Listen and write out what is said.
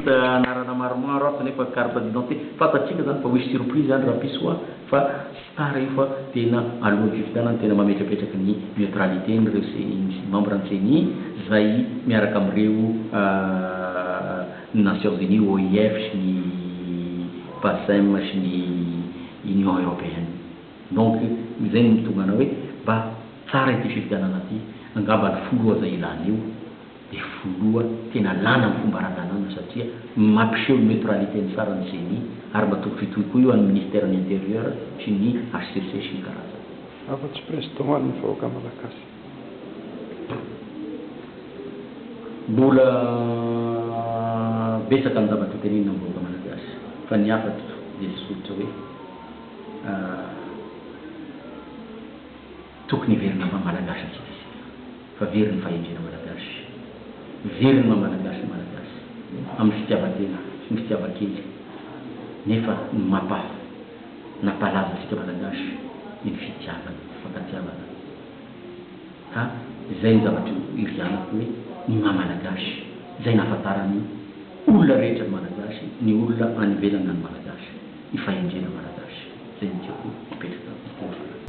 anarana maromaro ato nefa carte d'identité fatatsika zany fa hoisy surprise zany raha pisoa fa tsara io fa tena alohan'ny fifidianana tena mametrapetraky ny neutralité nyreo membre ny CENI zay miaraka amin'ireo Nations Unies, OIF sy ny PACEM sy ny Union Européenne. Donc zay no mitonga ana hoe mba tsara ity fifidianana ty angamba ny foloa zay ilana io de foloa tena lana amin'ny fomba rananana satria mampiseho neutralité ny tsara ny CENI ary mba tokofitoy koa io amin'ny ministère de l'intérieur sy ny HCC sy ny karazany. Afa-tsy président hoan'ny vahoaka malagasy. Mbola betsaka ny zavatra tenenina amin'ny vahoaka malagasy fa ny hafa dia sotra hoe tokony verina malagasy atsika fa veriny fahendrena malagasy veriny malagasy amin'ny fitiavan-tena sy ny fitiavan-kely nefa napalaza antsika malagasy ny fitiavana fankatiavana ka zay ny zavatra irianako hoe ny malagasy zay nahafantarany olona rehetra malagasy ny olona any ivelana ny malagasy ny fahendrena malagasy zay ny tiako mipetraka.